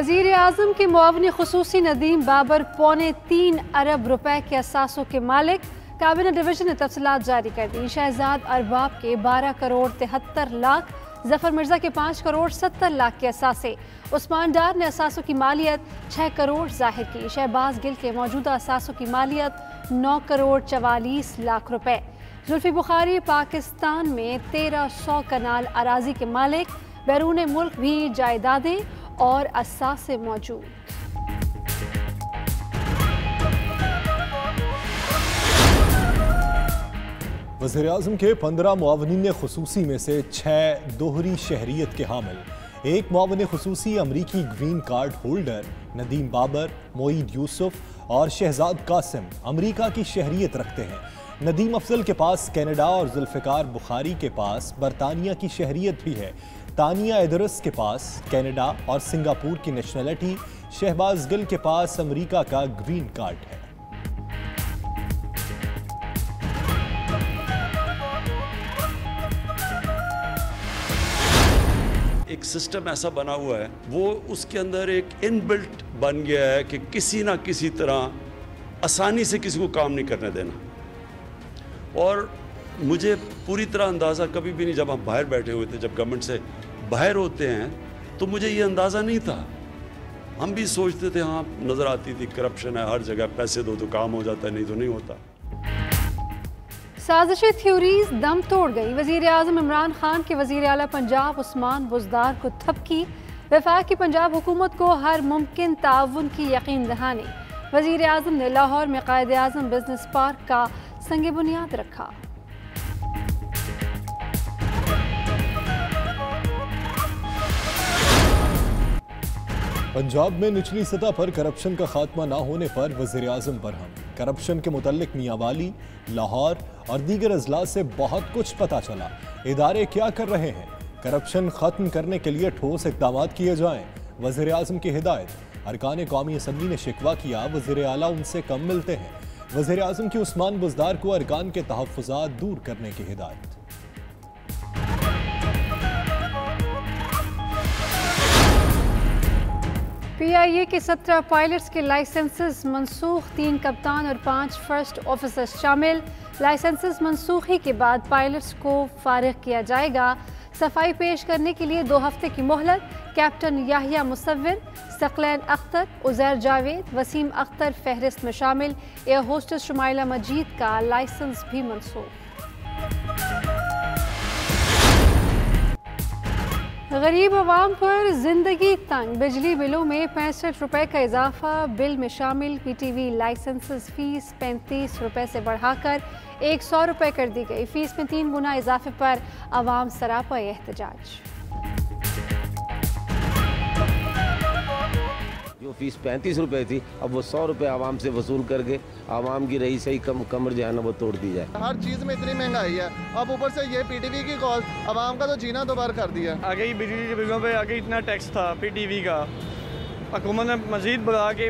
वज़ीर आज़म के मुआविन ख़ुसूसी नदीम बाबर ₹3.25 अरब के असासों के मालिक। कैबिनेट डिवीजन ने तफसीलात जारी कर दी। शहजाद अरबाब के 12 करोड़ 73 लाख, जफ़र मिर्ज़ा के 5 करोड़ 70 लाख के असासे। उस्मान डार ने असासों की मालियत 6 करोड़ जाहिर की। शहबाज गिल के मौजूदा असासों की मालियत 9 करोड़ 44 लाख रुपए। जुल्फी बुखारी पाकिस्तान में 1300 कनाल अराजी के मालिक। बैरून मुल्क भी जायदादें और असासे मौजूद। वज़ीर आज़म के 15 मुआविनीन ख़ुसूसी में से 6 दोहरी शहरियत के हामिल। एक मुआविन ख़ुसूसी अमरीकी green card holder Nadeem Babar, Moeed Yusuf और शहजाद कासिम अमरीका की शहरियत रखते हैं। नदीम अफजल के पास कनाडा और जुल्फ़िकार बुखारी के पास बरतानिया की शहरियत भी है। तानिया इदरिस के पास कनाडा और सिंगापुर की नेशनलिटी। शहबाज गिल के पास अमरीका का ग्रीन कार्ड है। एक सिस्टम ऐसा बना हुआ है, वो उसके अंदर एक इनबिल्ट बन गया है कि किसी ना किसी तरह आसानी से किसी को काम नहीं करने देना। और मुझे पूरी तरह अंदाज़ा कभी भी नहीं, जब हम बाहर बैठे हुए थे, जब गवर्नमेंट से बाहर होते हैं, तो मुझे ये अंदाज़ा नहीं था। हम भी सोचते थे, हाँ नज़र आती थी करप्शन है हर जगह, पैसे दो तो काम हो जाता है, नहीं तो नहीं होता। साजिशी थ्योरीज दम तोड़ गई। वज़ीर आज़म इमरान खान के वज़ीर आला पंजाब उस्मान बुज़दार को थपकी। वफाक की पंजाब हुकूमत को हर मुमकिन ताउन की यकीन दहानी। वज़ीर आज़म ने लाहौर में क़ायद आज़म बिजनेस पार्क का संग बुनियाद रखा। पंजाब में निचली सतह पर करप्शन का खात्मा न होने पर वज़ीर आज़म बरहम। करप्शन के मुतल्लिक मियांवाली, लाहौर और दीगर अजला से बहुत कुछ पता चला। इदारे क्या कर रहे हैं? करप्शन खत्म करने के लिए ठोस इक़दाम किए जाएं। वज़ीर आज़म की हिदायत। अरकान कौमी असम्बली ने शिकवा किया, वज़ीर आला उनसे कम मिलते हैं। वज़ीर आज़म की उस्मान बुज़दार को अरकान के तहफ़्फ़ुज़ात दूर करने की हिदायत। PIA के 17 पायलट्स के लाइसेंसेस मनसूख। 3 कप्तान और 5 फर्स्ट ऑफिसर्स शामिल। लाइसेंसेस मनसूखी के बाद पायलट्स को फारिग किया जाएगा। सफाई पेश करने के लिए 2 हफ्ते की मोहलत। कैप्टन याहिया मुसव्विर, सकलैन अख्तर, उज़ैर जावेद, वसीम अख्तर फहरिस्त में शामिल। एयर होस्टेस शुमाइला मजीद का लाइसेंस भी मनसूख। गरीब आवाम पर जिंदगी तंग। बिजली बिलों में 65 रुपए का इजाफा। बिल में शामिल PTV लाइसेंसेस फीस 35 रुपए से बढ़ाकर 100 रुपए कर दी गई। फीस में 3 गुना इजाफे पर आवाम सरापा एहतजाज। जो फीस 35 रुपए थी, अब वो 100 रुपए आवाम से वसूल करके आवाम की रही सही कमर जो है ना वो तोड़ दी जाए। हर चीज़ में इतनी महंगाई है, अब ऊपर से ये PTV की कॉस्ट, आवाम का तो जीना दोबारा कर दिया। आगे ही बिजली के बिलों पे आगे इतना टैक्स था PTV का, हुकूमत ने मजीद बढ़ा के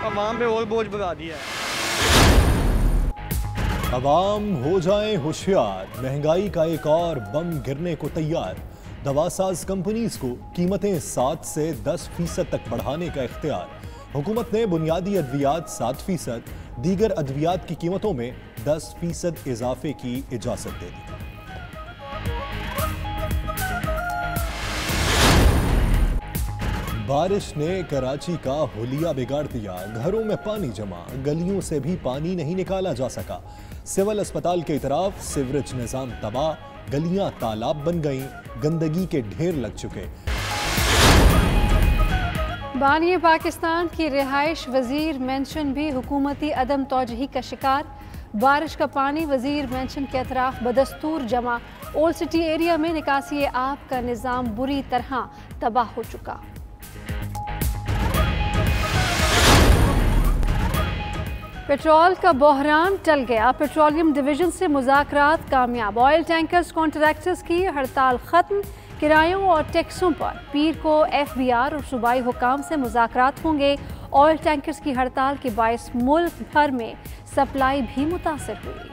आवाम पे और बोझ बढ़ा दिया है। आवाम हो जाएं होशियार, महंगाई का एक और बम गिरने को तैयार। दवासाज कंपनीज को कीमतें 7 से 10% तक बढ़ाने का इख्तियार। हुकूमत ने बुनियादी अद्वियात 7%, दीगर अद्वियात की कीमतों में 10% इजाफे की इजाजत दे दी। बारिश ने कराची का हुलिया बिगाड़ दिया। घरों में पानी जमा, गलियों से भी पानी नहीं निकाला जा सका। सिविल अस्पताल के इतराफ सीवरेज निजाम तबाह, गलियां तालाब बन गईं, गंदगी के ढेर लग चुके। बानिए पाकिस्तान की रिहाइश वजीर मेंशन भी हुकूमती अदम तौजही का शिकार। बारिश का पानी वजीर मेंशन के अतराफ बदस्तूर जमा। ओल्ड सिटी एरिया में निकासी आब का निज़ाम बुरी तरह तबाह हो चुका। पेट्रोल का बहरान टल गया। पेट्रोलियम डिवीजन से मुज़ाकरात कामयाब। ऑयल टैंकर्स कॉन्ट्रैक्टर्स की हड़ताल खत्म। किरायों और टैक्सों पर पीर को FBR और सूबाई हुकाम से मुज़ाकरात होंगे। ऑयल टैंकर्स की हड़ताल के बायस मुल्क भर में सप्लाई भी मुतासर हुई।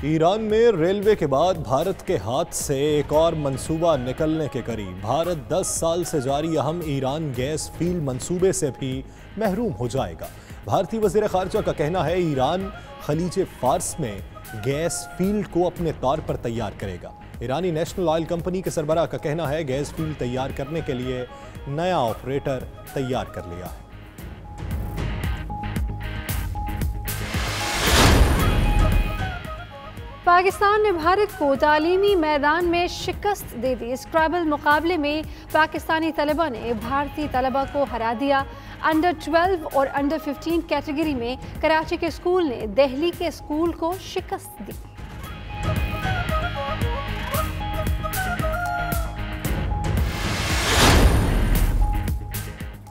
ईरान में रेलवे के बाद भारत के हाथ से एक और मंसूबा निकलने के करीब। भारत 10 साल से जारी अहम ईरान गैस फील्ड मंसूबे से भी महरूम हो जाएगा। भारतीय वज़ीर ख़ारजा का कहना है ईरान खलीज फार्स में गैस फील्ड को अपने तौर पर तैयार करेगा। ईरानी नेशनल ऑयल कंपनी के सरबराह का कहना है गैस फील्ड तैयार करने के लिए नया ऑपरेटर तैयार कर लिया है। पाकिस्तान ने भारत को तालीमी मैदान में शिकस्त दे दी। स्क्रैबल मुकाबले में पाकिस्तानी तलबा ने भारतीय तलबा को हरा दिया। अंडर 12 और अंडर 15 कैटेगरी में कराची के स्कूल ने दिल्ली के स्कूल को शिकस्त दी।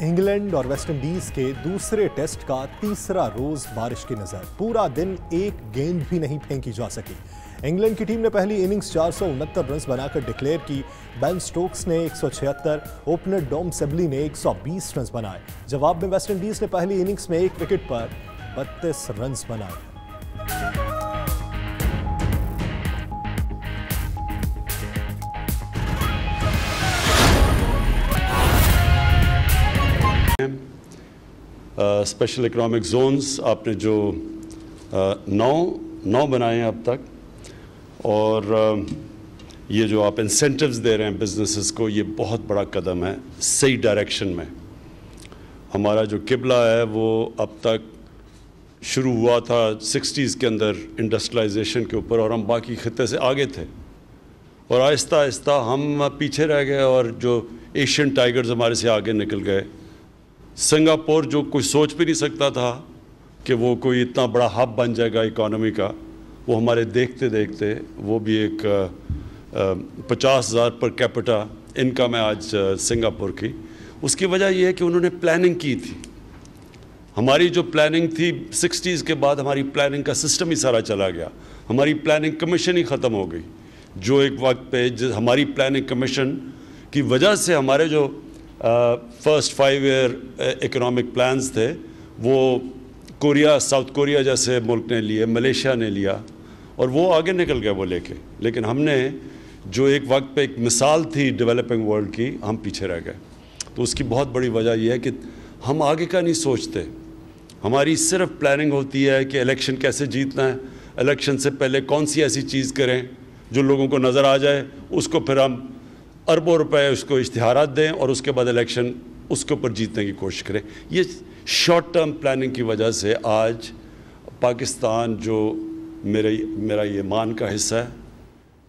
इंग्लैंड और वेस्टइंडीज के दूसरे टेस्ट का तीसरा रोज बारिश की नजर। पूरा दिन एक गेंद भी नहीं फेंकी जा सकी। इंग्लैंड की टीम ने पहली इनिंग्स 469 रन बनाकर डिक्लेयर की। बेन स्टोक्स ने 176, ओपनर डॉम सेबली ने 120 रन बनाए। जवाब में वेस्टइंडीज ने पहली इनिंग्स में एक विकेट पर 32 रन बनाए। स्पेशल इकोनॉमिक जोन्स आपने जो 9 बनाए हैं अब तक, और ये जो आप इंसेंटिव्स दे रहे हैं बिजनेसेस को, ये बहुत बड़ा कदम है सही डायरेक्शन में। हमारा जो किबला है वो अब तक शुरू हुआ था 60s के अंदर इंडस्ट्रियलाइजेशन के ऊपर, और हम बाकी खिते से आगे थे, और आहिस्ता आहिस्ता हम पीछे रह गए और जो एशियन टाइगर्स हमारे से आगे निकल गए। सिंगापुर जो कोई सोच भी नहीं सकता था कि वो कोई इतना बड़ा हब बन जाएगा इकोनॉमी का, वो हमारे देखते देखते वो भी एक 50,000 पर कैपिटा इनकम है आज सिंगापुर की। उसकी वजह ये है कि उन्होंने प्लानिंग की थी। हमारी जो प्लानिंग थी 60s के बाद, हमारी प्लानिंग का सिस्टम ही सारा चला गया। हमारी प्लानिंग कमीशन ही ख़त्म हो गई, जो एक वक्त पे हमारी प्लानिंग कमीशन की वजह से हमारे जो फर्स्ट 5 ईयर इकोनॉमिक प्लान्स थे वो कोरिया, साउथ कोरिया जैसे मुल्क ने लिए, मलेशिया ने लिया, और वो आगे निकल गए वो लेके। लेकिन हमने जो एक वक्त पे एक मिसाल थी डेवलपिंग वर्ल्ड की, हम पीछे रह गए। तो उसकी बहुत बड़ी वजह यह है कि हम आगे का नहीं सोचते। हमारी सिर्फ प्लानिंग होती है कि इलेक्शन कैसे जीतना है, इलेक्शन से पहले कौन सी ऐसी चीज़ करें जो लोगों को नज़र आ जाए, उसको फिर हम अरबों रुपए उसको इश्तिहारात दें, और उसके बाद इलेक्शन उसके ऊपर जीतने की कोशिश करें। ये शॉर्ट टर्म प्लानिंग की वजह से आज पाकिस्तान जो मेरा ये मान का हिस्सा है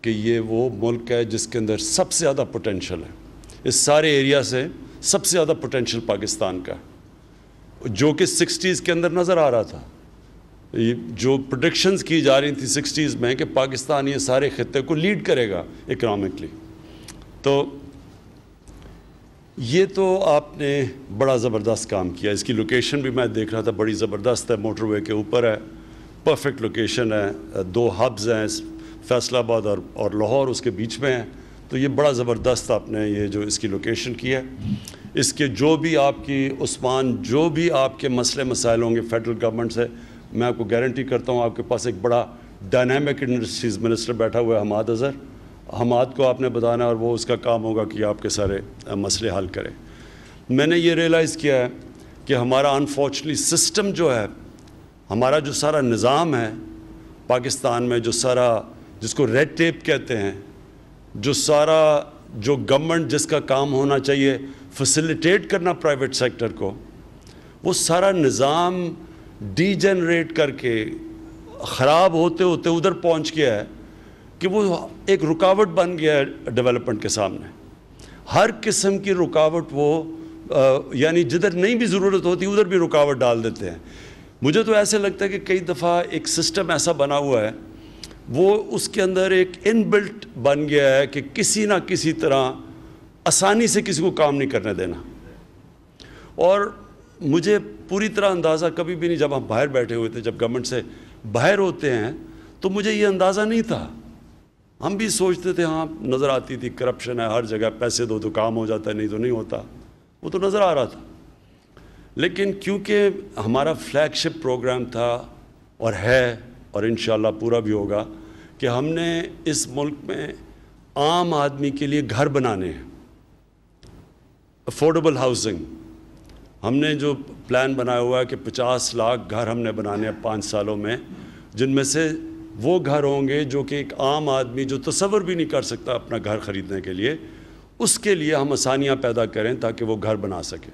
कि ये वो मुल्क है जिसके अंदर सबसे ज़्यादा पोटेंशियल है। इस सारे एरिया से सबसे ज़्यादा पोटेंशियल पाकिस्तान का, जो कि 60s के अंदर नज़र आ रहा था। ये जो प्रेडिक्शंस की जा रही थी 60s में कि पाकिस्तान ये सारे खित्ते को लीड करेगा इकनॉमिकली, तो ये तो आपने बड़ा ज़बरदस्त काम किया। इसकी लोकेशन भी मैं देख रहा था, बड़ी ज़बरदस्त है, मोटरवे के ऊपर है, परफेक्ट लोकेशन है, 2 हब्स हैं, फैसलाबाद और लाहौर उसके बीच में है। तो ये बड़ा ज़बरदस्त आपने ये जो इसकी लोकेशन की है। इसके जो भी आपकी उस्मान, जो भी आपके मसले मसाइल होंगे फेडरल गवर्नमेंट से, मैं आपको गारंटी करता हूँ आपके पास एक बड़ा डायनामिक इंडस्ट्रीज़ मिनिस्टर बैठा हुआ है, हमाद अज़हर। हमाद को आपने बताना और वो उसका काम होगा कि आपके सारे मसले हल करे। मैंने ये रियलाइज़ किया है कि हमारा अनफॉर्चुनेटली सिस्टम जो है, हमारा जो सारा निज़ाम है पाकिस्तान में, जो सारा जिसको रेड टेप कहते हैं, जो सारा जो गवर्नमेंट जिसका काम होना चाहिए फैसिलिटेट करना प्राइवेट सेक्टर को, वो सारा निज़ाम डीजेनरेट करके ख़राब होते होते उधर पहुंच गया है कि वो एक रुकावट बन गया है डेवलपमेंट के सामने। हर किस्म की रुकावट वो यानी जिधर नहीं भी ज़रूरत होती उधर भी रुकावट डाल देते हैं। मुझे तो ऐसे लगता है कि कई दफ़ा एक सिस्टम ऐसा बना हुआ है, वो उसके अंदर एक इनबिल्ट बन गया है कि किसी ना किसी तरह आसानी से किसी को काम नहीं करने देना। और मुझे पूरी तरह अंदाज़ा कभी भी नहीं, जब हम बाहर बैठे हुए थे, जब गवर्नमेंट से बाहर होते हैं, तो मुझे ये अंदाज़ा नहीं था। हम भी सोचते थे, हाँ नज़र आती थी करप्शन है हर जगह, पैसे दो तो काम हो जाता है, नहीं तो नहीं होता, वो तो नज़र आ रहा था। लेकिन क्योंकि हमारा फ्लैगशिप प्रोग्राम था और है, और इंशाल्लाह पूरा भी होगा, कि हमने इस मुल्क में आम आदमी के लिए घर बनाने हैं, अफोर्डेबल हाउसिंग। हमने जो प्लान बनाया हुआ है कि 50 लाख घर हमने बनाने हैं 5 सालों में, जिनमें से वो घर होंगे जो कि एक आम आदमी जो तसव्वुर भी नहीं कर सकता अपना घर ख़रीदने के लिए, उसके लिए हम आसानियाँ पैदा करें ताकि वो घर बना सकें।